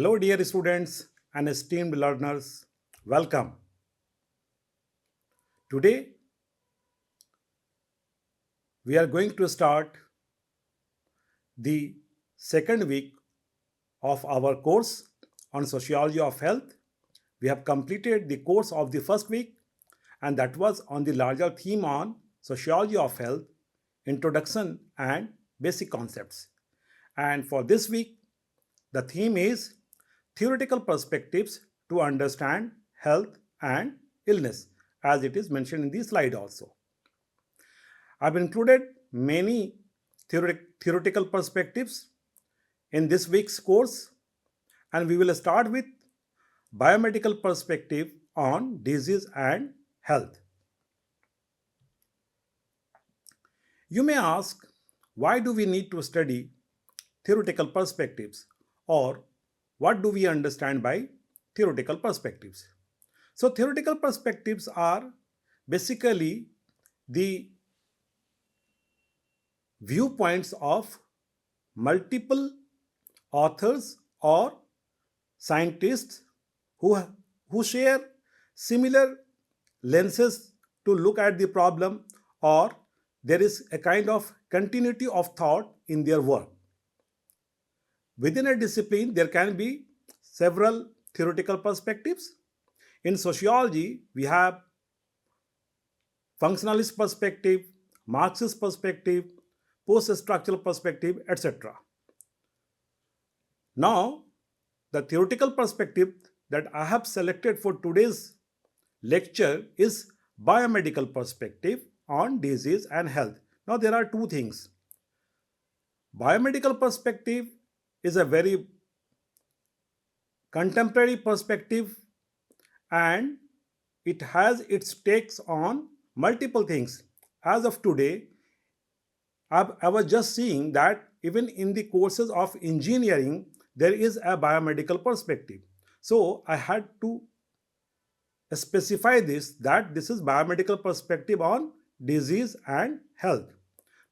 Hello, dear students and esteemed learners. Welcome. Today, we are going to start the second week of our course on sociology of health. We have completed the course of the first week, and that was on the larger theme on sociology of health, introduction, and basic concepts. And for this week, the theme is theoretical perspectives to understand health and illness, as it is mentioned in the slide also. I've included many theoretical perspectives in this week's course, and we will start with biomedical perspective on disease and health. You may ask, why do we need to study theoretical perspectives, or what do we understand by theoretical perspectives? So, theoretical perspectives are basically the viewpoints of multiple authors or scientists who share similar lenses to look at the problem, or there is a kind of continuity of thought in their work. Within a discipline, there can be several theoretical perspectives. In sociology, we have functionalist perspective, Marxist perspective, post-structural perspective, etc. Now, the theoretical perspective that I have selected for today's lecture is biomedical perspective on disease and health. Now, there are two things. Biomedical perspective is a very contemporary perspective, and it has its takes on multiple things. As of today, I was just seeing that even in the courses of engineering, there is a biomedical perspective. So I had to specify this, that this is biomedical perspective on disease and health.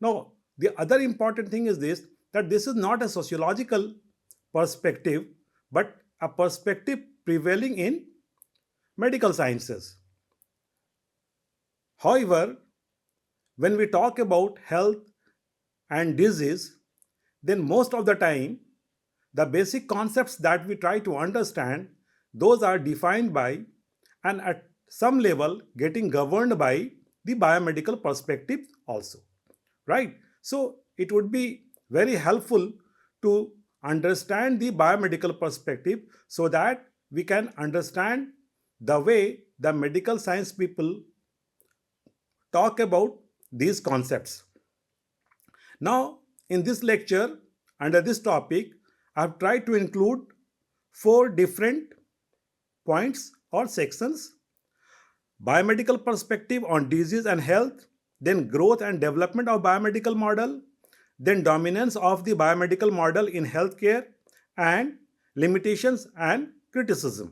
Now, the other important thing is this, that this is not a sociological perspective, but a perspective prevailing in medical sciences. However, when we talk about health and disease, then most of the time, the basic concepts that we try to understand, those are defined by and at some level getting governed by the biomedical perspective also, right? So it would be very helpful to understand the biomedical perspective so that we can understand the way the medical science people talk about these concepts. Now, in this lecture, under this topic, I have tried to include 4 different points or sections: biomedical perspective on disease and health, then growth and development of biomedical model, then dominance of the biomedical model in healthcare, and limitations and criticism.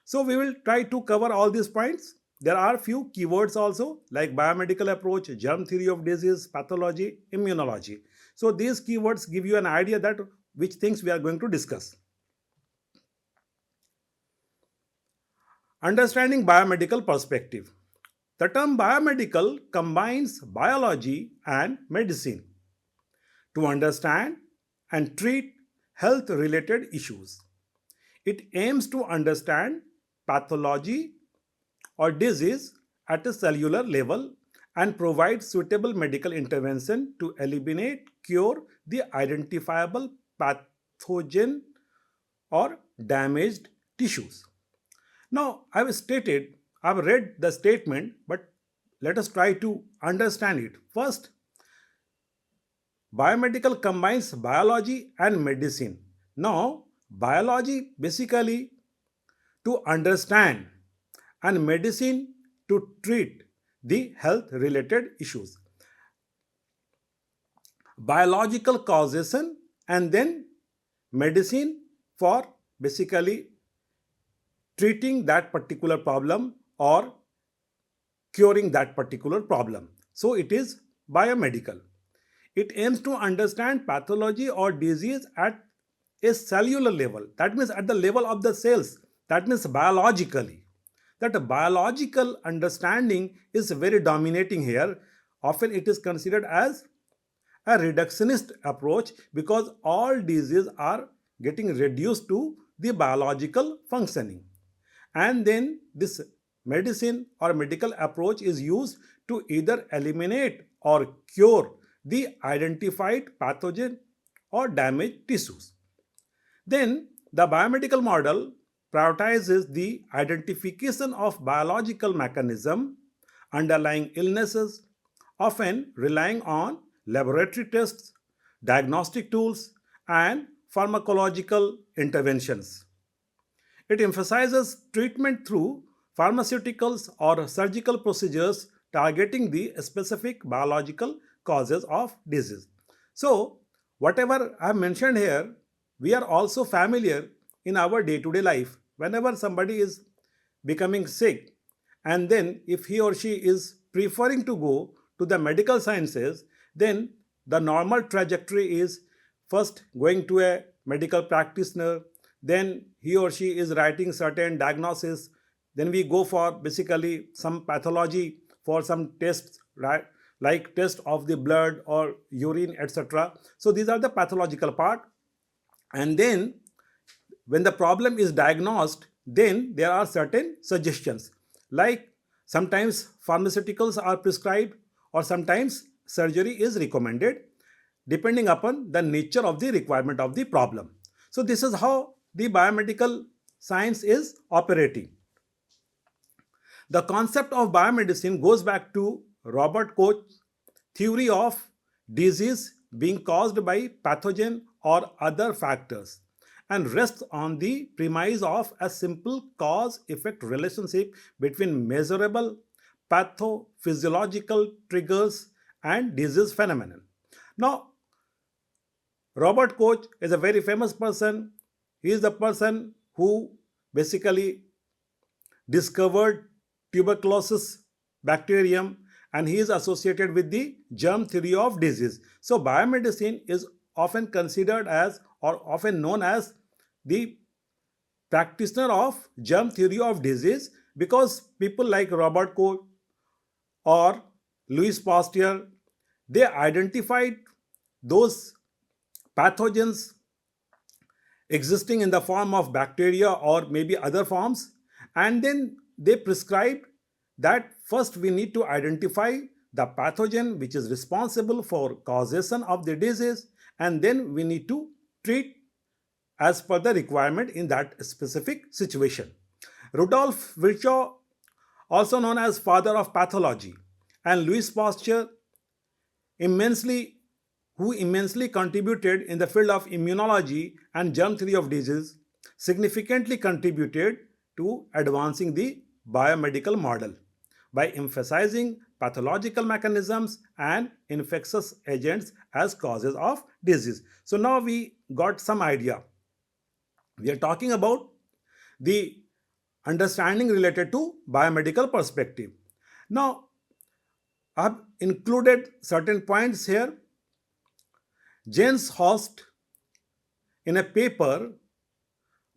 So we will try to cover all these points. There are few keywords also, like biomedical approach, germ theory of disease, pathology, immunology. So these keywords give you an idea that which things we are going to discuss. Understanding biomedical perspective. The term biomedical combines biology and medicine to understand and treat health related issues. It aims to understand pathology or disease at a cellular level and provide suitable medical intervention to eliminate, cure the identifiable pathogen or damaged tissues. Now, I've read the statement, but let us try to understand it. First, biomedical combines biology and medicine. Now, biology basically to understand, and medicine to treat the health related issues. Biological causation, and then medicine for basically treating that particular problem or curing that particular problem. So it is biomedical. It aims to understand pathology or disease at a cellular level, that means at the level of the cells, that means biologically. That biological understanding is very dominating here. Often it is considered as a reductionist approach because all diseases are getting reduced to the biological functioning. And then this medicine or medical approach is used to either eliminate or cure the identified pathogen or damaged tissues. Then the biomedical model prioritizes the identification of biological mechanism underlying illnesses, often relying on laboratory tests, diagnostic tools, and pharmacological interventions. It emphasizes treatment through pharmaceuticals or surgical procedures targeting the specific biological causes of disease. So, whatever I have mentioned here, we are also familiar in our day to day life. Whenever somebody is becoming sick, and then if he or she is preferring to go to the medical sciences, then the normal trajectory is first going to a medical practitioner, then he or she is writing certain diagnosis, then we go for basically some pathology for some tests, right, like test of the blood or urine, etc. So these are the pathological part. And then when the problem is diagnosed, then there are certain suggestions, like sometimes pharmaceuticals are prescribed or sometimes surgery is recommended depending upon the nature of the requirement of the problem. So this is how the biomedical science is operating. The concept of biomedicine goes back to Robert Koch's theory of disease being caused by pathogen or other factors and rests on the premise of a simple cause effect relationship between measurable pathophysiological triggers and disease phenomenon. Now, Robert Koch is a very famous person. He is the person who basically discovered tuberculosis bacterium, and he is associated with the germ theory of disease. So biomedicine is often considered as or often known as the practitioner of germ theory of disease because people like Robert Koch or Louis Pasteur, they identified those pathogens existing in the form of bacteria or maybe other forms, and then they prescribed that first we need to identify the pathogen which is responsible for causation of the disease, and then we need to treat as per the requirement in that specific situation. Rudolf Virchow, also known as father of pathology, and Louis Pasteur, immensely who immensely contributed in the field of immunology and germ theory of disease, significantly contributed to advancing the biomedical model by emphasizing pathological mechanisms and infectious agents as causes of disease. So now we got some idea. We are talking about the understanding related to biomedical perspective. Now, I have included certain points here. James Host, in a paper,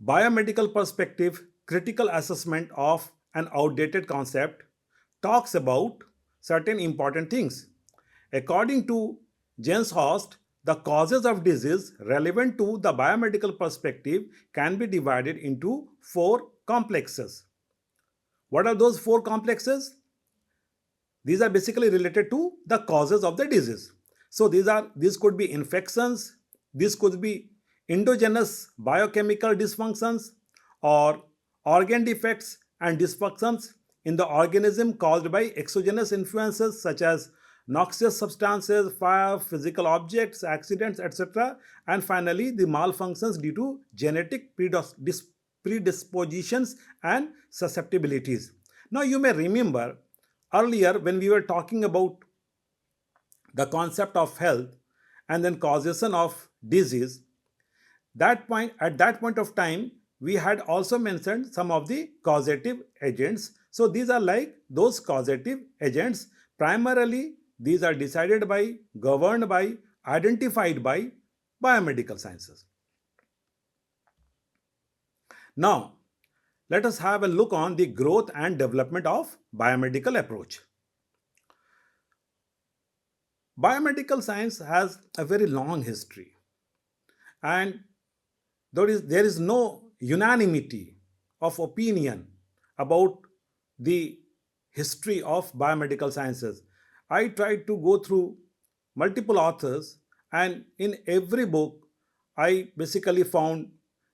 Biomedical Perspective Critical Assessment of an Outdated Concept, talks about certain important things. According to James Host, the causes of disease relevant to the biomedical perspective can be divided into four complexes. What are those four complexes? These are basically related to the causes of the disease. So these could be infections, these could be endogenous biochemical dysfunctions or organ defects and dysfunctions in the organism caused by exogenous influences such as noxious substances, fire, physical objects, accidents, etc. And finally, the malfunctions due to genetic predispositions and susceptibilities. Now, you may remember earlier when we were talking about the concept of health and then causation of disease, at that point of time we had also mentioned some of the causative agents. So these are like those causative agents. Primarily these are decided by, governed by, identified by biomedical sciences. Now, let us have a look on the growth and development of biomedical approach. Biomedical science has a very long history, and there is no unanimity of opinion about the history of biomedical sciences. I tried to go through multiple authors, and in every book I basically found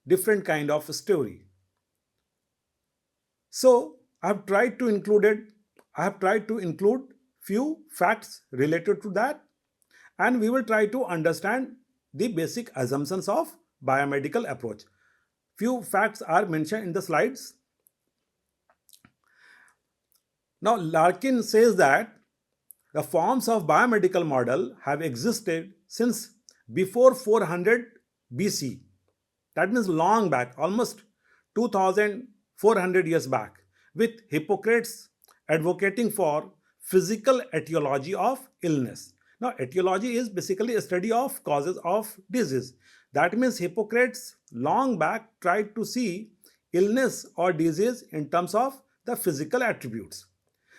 different kind of story. So I have tried to include few facts related to that, and we will try to understand the basic assumptions of biomedical approach. Few facts are mentioned in the slides. Now, Larkin says that the forms of biomedical model have existed since before 400 BC. That means long back, almost 2400 years back, with Hippocrates advocating for physical etiology of illness. Now, etiology is basically a study of causes of disease. That means Hippocrates long back tried to see illness or disease in terms of the physical attributes.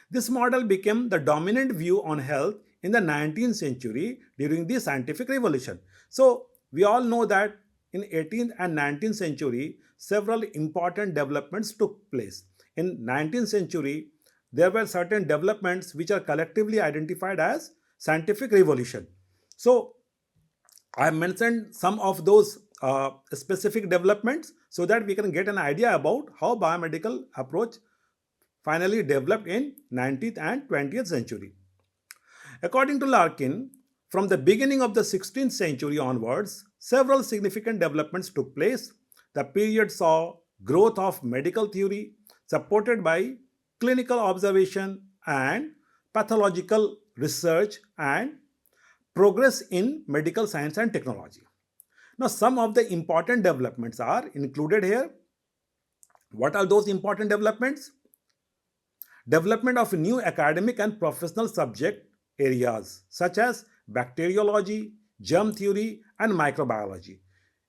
This model became the dominant view on health in the 19th century during the scientific revolution. So, we all know that in 18th and 19th century, several important developments took place. In 19th century, there were certain developments which are collectively identified as scientific revolution. So, I have mentioned some of those specific developments so that we can get an idea about how biomedical approach finally developed in 19th and 20th century. According to Larkin, from the beginning of the 16th century onwards, several significant developments took place. The period saw growth of medical theory supported by clinical observation and pathological research and progress in medical science and technology. Now, some of the important developments are included here. What are those important developments? Development of new academic and professional subject areas such as bacteriology, germ theory, and microbiology.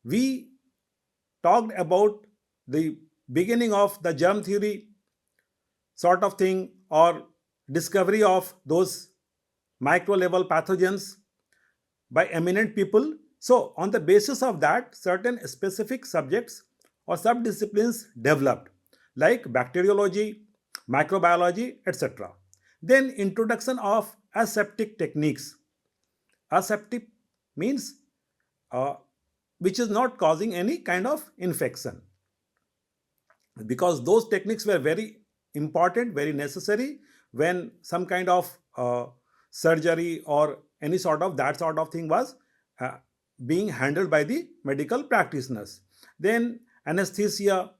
We talked about the beginning of the germ theory sort of thing, or discovery of those micro level pathogens by eminent people. So, on the basis of that, certain specific subjects or subdisciplines developed, like bacteriology, microbiology, etc. Then, introduction of aseptic techniques. Aseptic means uh, which is not causing any kind of infection, because those techniques were very important, very necessary when some kind of surgery or any sort of that sort of thing was uh, being handled by the medical practitioners. Then anesthesia,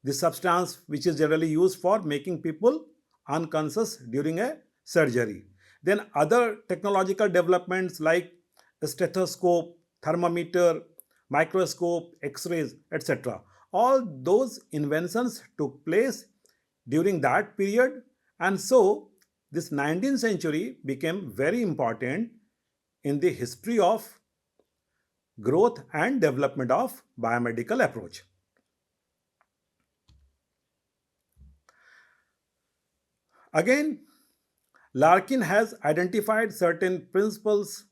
the substance which is generally used for making people unconscious during a surgery. Then other technological developments like stethoscope, thermometer, microscope, x-rays, etc. All those inventions took place during that period, and so this 19th century became very important in the history of growth and development of biomedical approach. Again, Larkin has identified certain principles,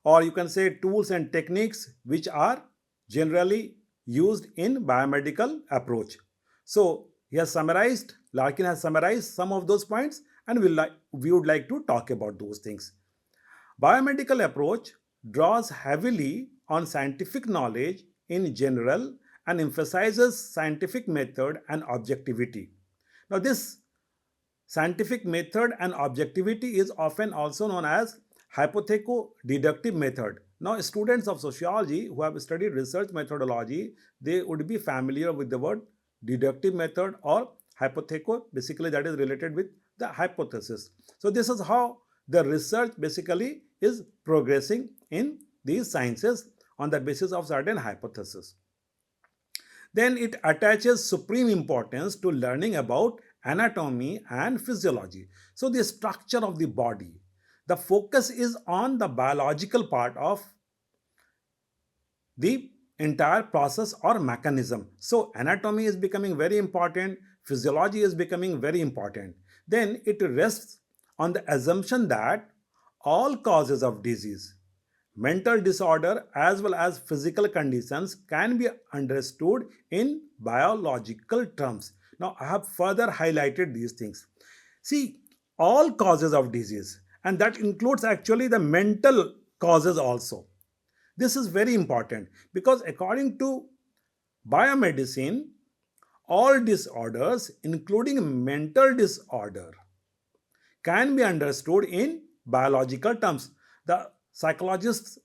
or you can say tools and techniques, which are generally used in biomedical approach. So Larkin has summarized some of those points, and we would like to talk about those things. Biomedical approach draws heavily on scientific knowledge in general and emphasizes scientific method and objectivity. Now, this scientific method and objectivity is often also known as hypotheco-deductive method. Now, students of sociology who have studied research methodology, they would be familiar with the word deductive method or hypotheco, basically that is related with the hypothesis. So, this is how the research basically is progressing in these sciences on the basis of certain hypotheses. Then it attaches supreme importance to learning about anatomy and physiology. So, the structure of the body. The focus is on the biological part of the entire process or mechanism. So, anatomy is becoming very important, physiology is becoming very important. Then it rests on the assumption that all causes of disease, mental disorder, as well as physical conditions can be understood in biological terms. Now, I have further highlighted these things. See, all causes of disease, and that includes actually the mental causes also. This is very important because according to biomedicine, all disorders, including mental disorder, can be understood in biological terms. The psychologists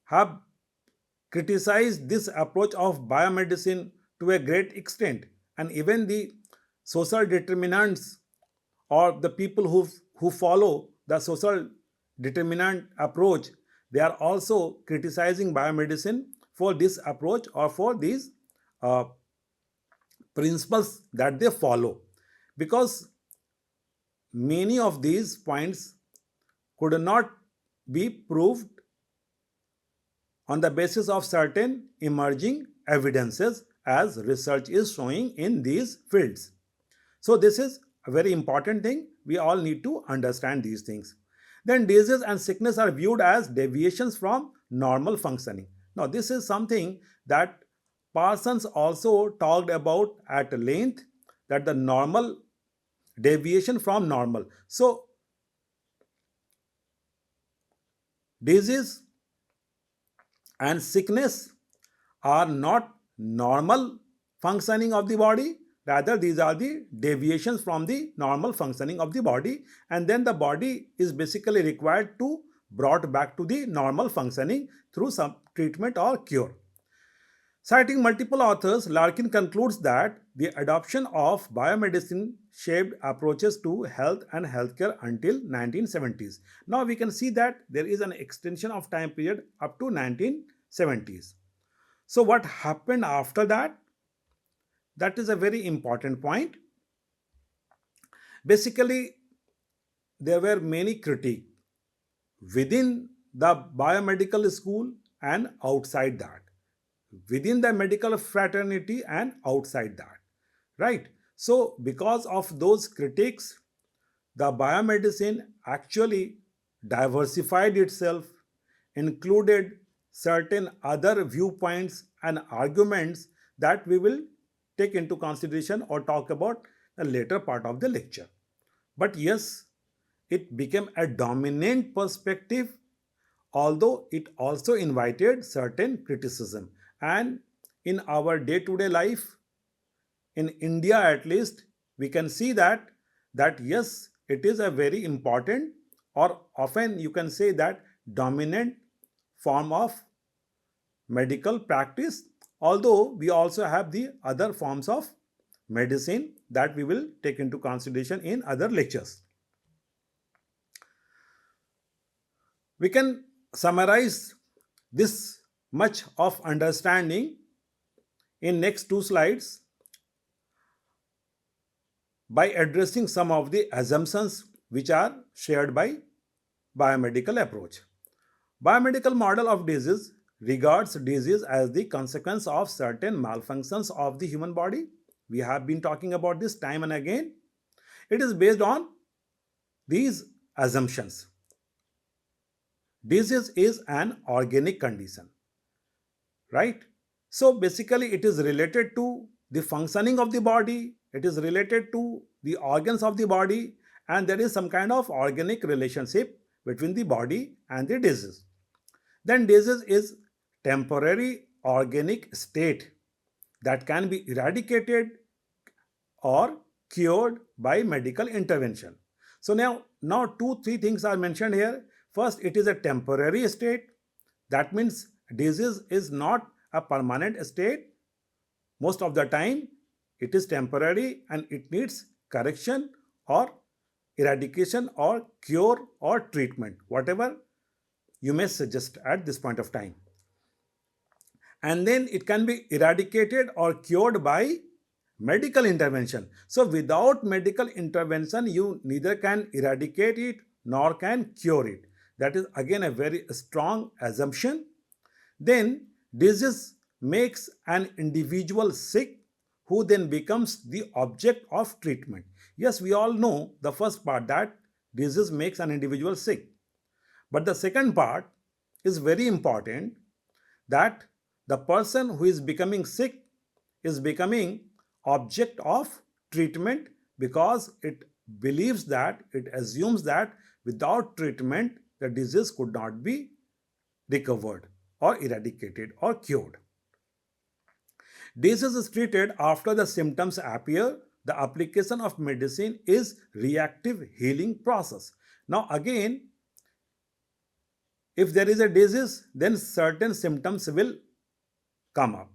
have criticized this approach of biomedicine to a great extent, and even the social determinants or the people who follow the social determinant approach, they are also criticizing biomedicine for this approach or for these uh, principles that they follow, because many of these points could not be proved on the basis of certain emerging evidences as research is showing in these fields. So, this is a very important thing. We all need to understand these things. Then, disease and sickness are viewed as deviations from normal functioning. Now, this is something that Parsons also talked about at length, that the normal deviation from normal. So, disease and sickness are not normal functioning of the body, rather these are the deviations from the normal functioning of the body, and then the body is basically required to brought back to the normal functioning through some treatment or cure. Citing multiple authors, Larkin concludes that the adoption of biomedicine shaped approaches to health and healthcare until 1970s. Now we can see that there is an extension of time period up to 1970s. So what happened after that? That is a very important point. Basically, there were many critiques within the biomedical school and outside that, within the medical fraternity and outside that, right? So because of those critics, the biomedicine actually diversified itself, included certain other viewpoints and arguments that we will take into consideration or talk about the later part of the lecture. But yes, it became a dominant perspective, although it also invited certain criticism. And in our day to day life, in India at least, we can see that yes, it is a very important, or often you can say that dominant form of medical practice, although we also have the other forms of medicine that we will take into consideration in other lectures. We can summarize this much of understanding in next two slides by addressing some of the assumptions which are shared by biomedical approach. Biomedical model of disease regards disease as the consequence of certain malfunctions of the human body. We have been talking about this time and again. It is based on these assumptions. Disease is an organic condition, right? So basically, it is related to the functioning of the body, it is related to the organs of the body, and there is some kind of organic relationship between the body and the disease. Then, disease is temporary organic state that can be eradicated or cured by medical intervention. So now two, three things are mentioned here. First, it is a temporary state. That means disease is not a permanent state. Most of the time, it is temporary and it needs correction or eradication or cure or treatment, whatever you may suggest at this point of time. And then it can be eradicated or cured by medical intervention. So without medical intervention, you neither can eradicate it nor can cure it. That is again a very strong assumption. Then Disease makes an individual sick who then becomes the object of treatment. Yes, we all know the first part, that disease makes an individual sick. But the second part is very important, that the person who is becoming sick is becoming object of treatment, because it assumes that without treatment the disease could not be recovered or eradicated or cured. Disease is treated after the symptoms appear. The application of medicine is reactive healing process. Now again, if there is a disease, then certain symptoms will come up.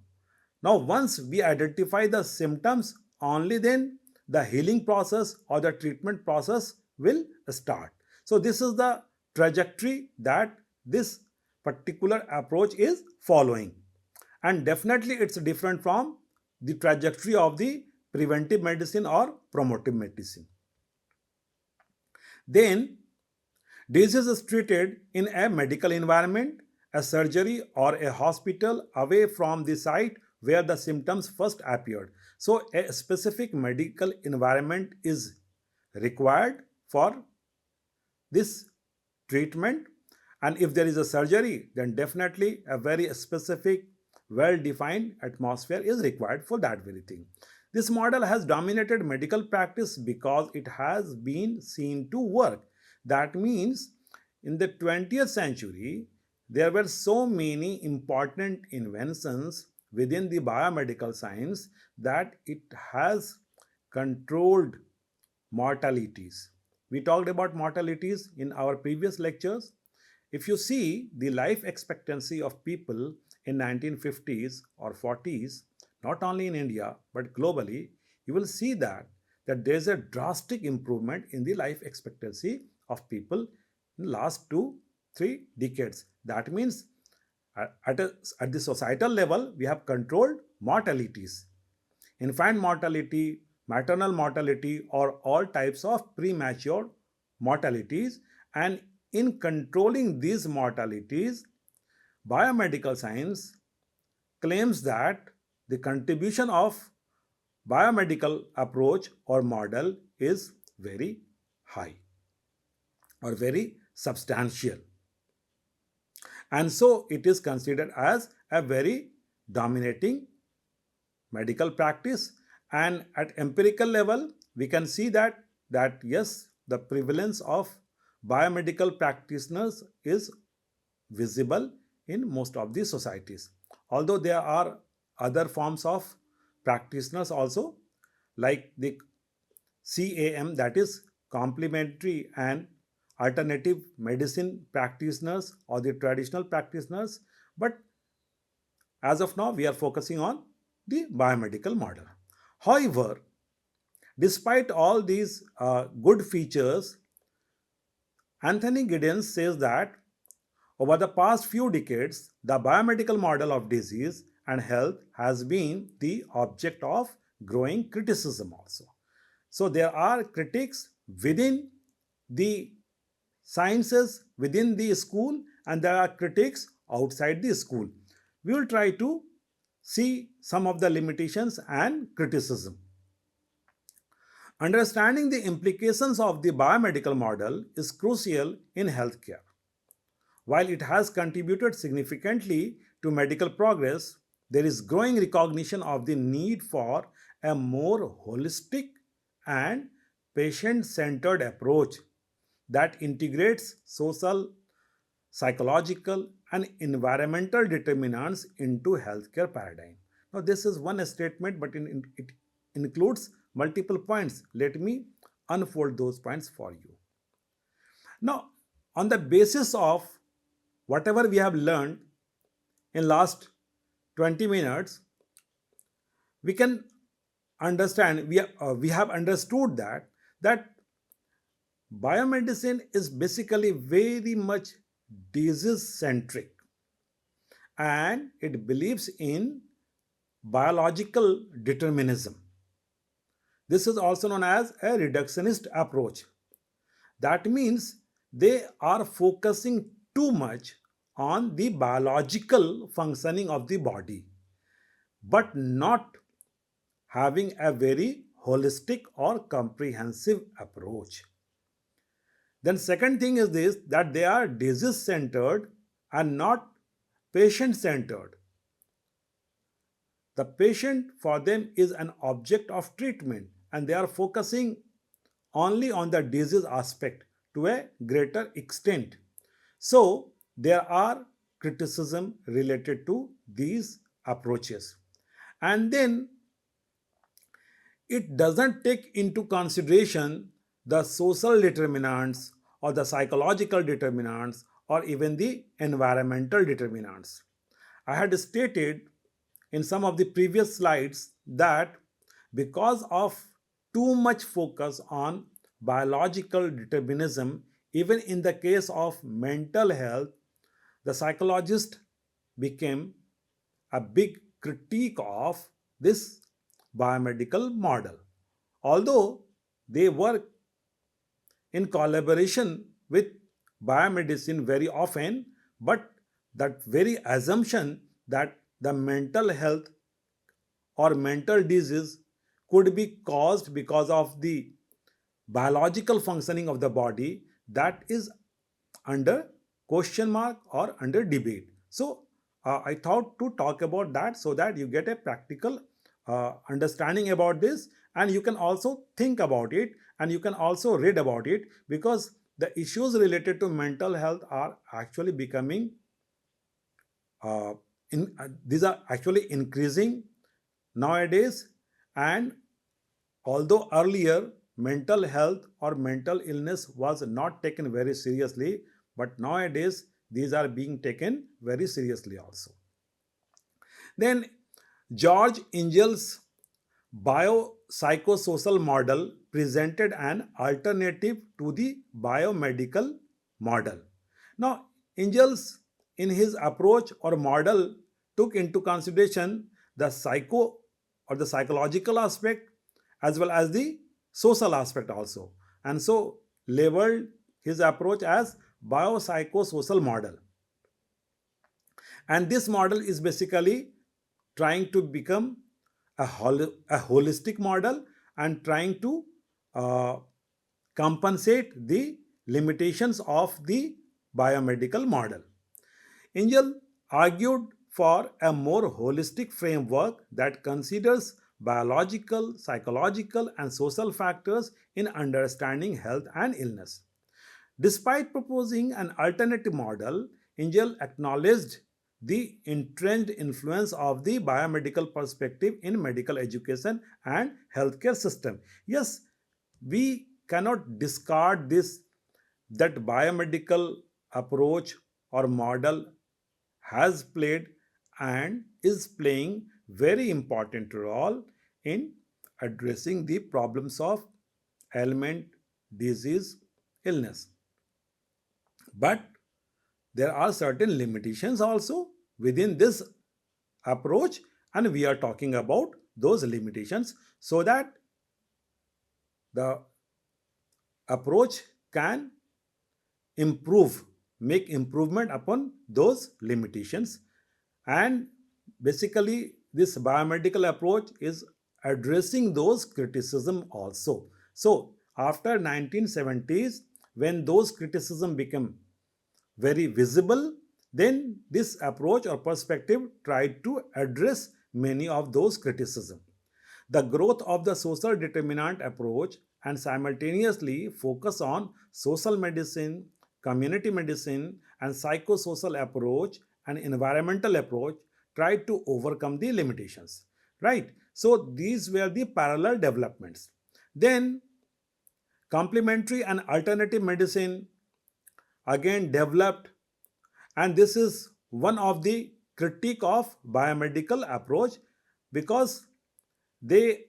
Now, once we identify the symptoms, only then the healing process or the treatment process will start. So, this is the trajectory that this particular approach is following. And definitely, it's different from the trajectory of the preventive medicine or promotive medicine. Then, disease is treated in a medical environment, a surgery, or a hospital away from the site where the symptoms first appeared. So, a specific medical environment is required for this treatment. And if there is a surgery, then definitely a very specific, well defined atmosphere is required for that very thing. This model has dominated medical practice because it has been seen to work. That means in the 20th century, there were so many important inventions within the biomedical science that it has controlled mortalities. We talked about mortalities in our previous lectures. If you see the life expectancy of people in 1950s or 40s, not only in India but globally, you will see that there is a drastic improvement in the life expectancy of people in the last 2 3 decades. That means at the societal level, we have controlled mortalities, infant mortality, maternal mortality, or all types of premature mortalities. And in controlling these mortalities, biomedical science claims that the contribution of biomedical approach or model is very high or very substantial. And so it is considered as a very dominating medical practice. And at empirical level, we can see that yes, the prevalence of biomedical practitioners is visible in most of the societies. Although there are other forms of practitioners also, like the CAM, that is complementary and alternative medicine practitioners or the traditional practitioners. But as of now, we are focusing on the biomedical model. However, despite all these good features, Anthony Giddens says that over the past few decades, the biomedical model of disease and health has been the object of growing criticism also. So there are critics within the sciences, within the school, and there are critics outside the school. We will try to see some of the limitations and criticism. Understanding the implications of the biomedical model is crucial in healthcare. While it has contributed significantly to medical progress, there is growing recognition of the need for a more holistic and patient centered approach that integrates social, psychological, and environmental determinants into healthcare paradigm. Now, this is one statement, but it includes multiple points. Let me unfold those points for you. Now, on the basis of whatever we have learned in last 20 minutes, we can understand, we have understood that biomedicine is basically very much disease centric, and it believes in biological determinism. This is also known as a reductionist approach. That means they are focusing too much on the biological functioning of the body, but not having a very holistic or comprehensive approach. Then second thing is this, that they are disease centered and not patient centered. The patient for them is an object of treatment and they are focusing only on the disease aspect to a greater extent. So there are criticism related to these approaches. And then it doesn't take into consideration the social determinants or the psychological determinants or even the environmental determinants. I had stated in some of the previous slides that because of too much focus on biological determinism, even in the case of mental health, the psychologist became a big critique of this biomedical model. Although they work in collaboration with biomedicine very often, but that very assumption that the mental health or mental disease could be caused because of the biological functioning of the body, that is under question mark or under debate. So I thought to talk about that so that you get a practical understanding about this, and you can also think about it and you can also read about it, because the issues related to mental health are actually becoming uh, these are actually increasing nowadays. And although earlier mental health or mental illness was not taken very seriously, but nowadays these are being taken very seriously also. Then George Engel's biopsychosocial model presented an alternative to the biomedical model. Now, Engels, in his approach or model, took into consideration the psycho or the psychological aspect as well as the social aspect also, and so labeled his approach as biopsychosocial model. And this model is basically trying to become a holistic model and trying to uh, compensate the limitations of the biomedical model. Angel argued for a more holistic framework that considers biological, psychological, and social factors in understanding health and illness. Despite proposing an alternative model, Angel acknowledged the entrenched influence of the biomedical perspective in medical education and healthcare system. Yes, we cannot discard this, that biomedical approach or model has played and is playing very important role in addressing the problems of ailment, disease, illness. But there are certain limitations also within this approach, and we are talking about those limitations so that the approach can improve, make improvement upon those limitations. And basically this biomedical approach is addressing those criticism also. So after 1970s, when those criticism became very visible, then this approach or perspective tried to address many of those criticisms. The growth of the social determinant approach and simultaneously focus on social medicine, community medicine, and psychosocial approach and environmental approach tried to overcome the limitations. Right? So these were the parallel developments. Then complementary and alternative medicine again developed, and this is one of the critique of biomedical approach, because they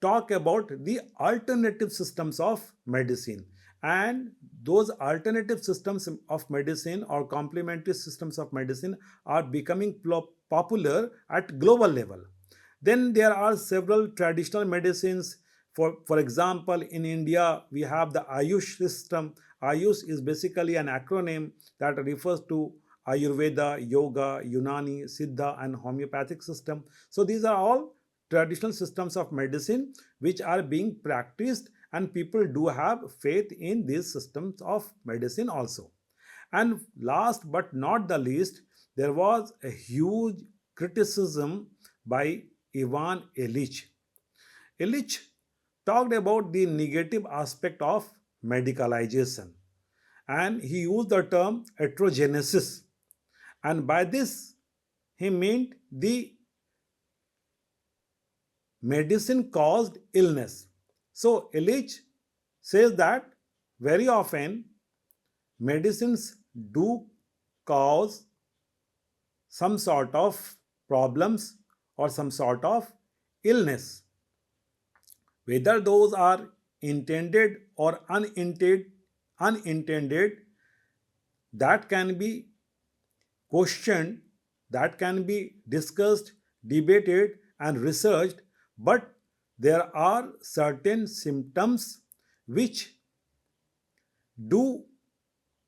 talk about the alternative systems of medicine, and those alternative systems of medicine or complementary systems of medicine are becoming popular at global level. Then there are several traditional medicines. For example, in India, we have the Ayush system. Ayush is basically an acronym that refers to Ayurveda, Yoga, Unani, Siddha, and homeopathic system. So these are all traditional systems of medicine which are being practiced, and people do have faith in these systems of medicine also. And last but not the least, there was a huge criticism by Ivan Illich. Illich talked about the negative aspect of medicalization, and he used the term heterogenesis, and by this he meant the medicine caused illness. So Illich says that very often medicines do cause some sort of problems or some sort of illness, whether those are intended or unintended, that can be questioned, that can be discussed, debated, and researched. But there are certain symptoms which do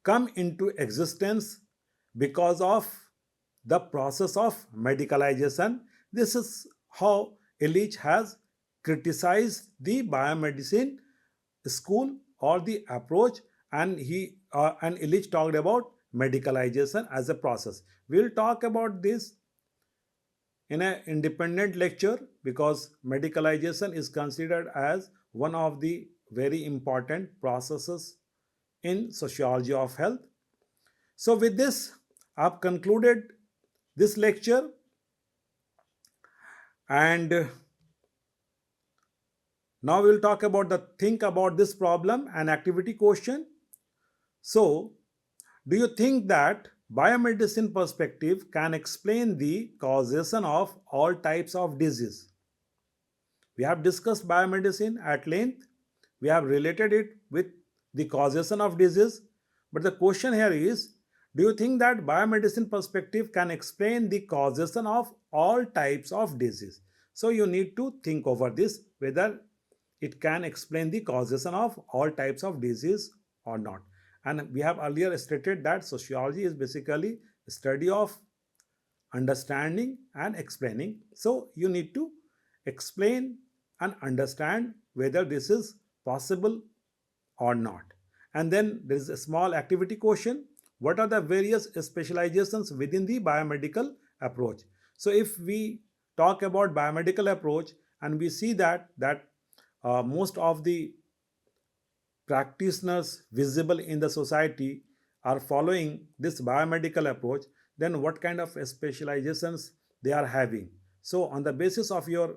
come into existence because of the process of medicalization. This is how Illich has criticized the biomedicine school or the approach, and Illich talked about medicalization as a process. We'll talk about this in an independent lecture because medicalization is considered as one of the very important processes in sociology of health. So with this, I've concluded this lecture, and now we'll talk about the think about this problem and activity question. So, do you think that biomedicine perspective can explain the causation of all types of disease? We have discussed biomedicine at length. We have related it with the causation of disease. But the question here is, do you think that biomedicine perspective can explain the causation of all types of disease? So you need to think over this whether it can explain the causation of all types of disease or not. And we have earlier stated that sociology is basically study of understanding and explaining. So you need to explain and understand whether this is possible or not. And then there is a small activity question. What are the various specializations within the biomedical approach? So if we talk about biomedical approach and we see that most of the practitioners visible in the society are following this biomedical approach, then what kind of specializations they are having? So on the basis of your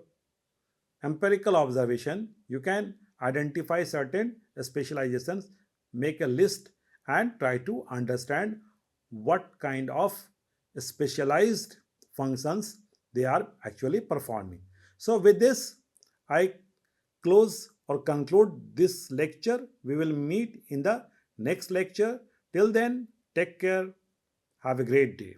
empirical observation, you can identify certain specializations, make a list, and try to understand what kind of specialized functions they are actually performing. So with this, I close or conclude this lecture. We will meet in the next lecture. Till then, take care. Have a great day.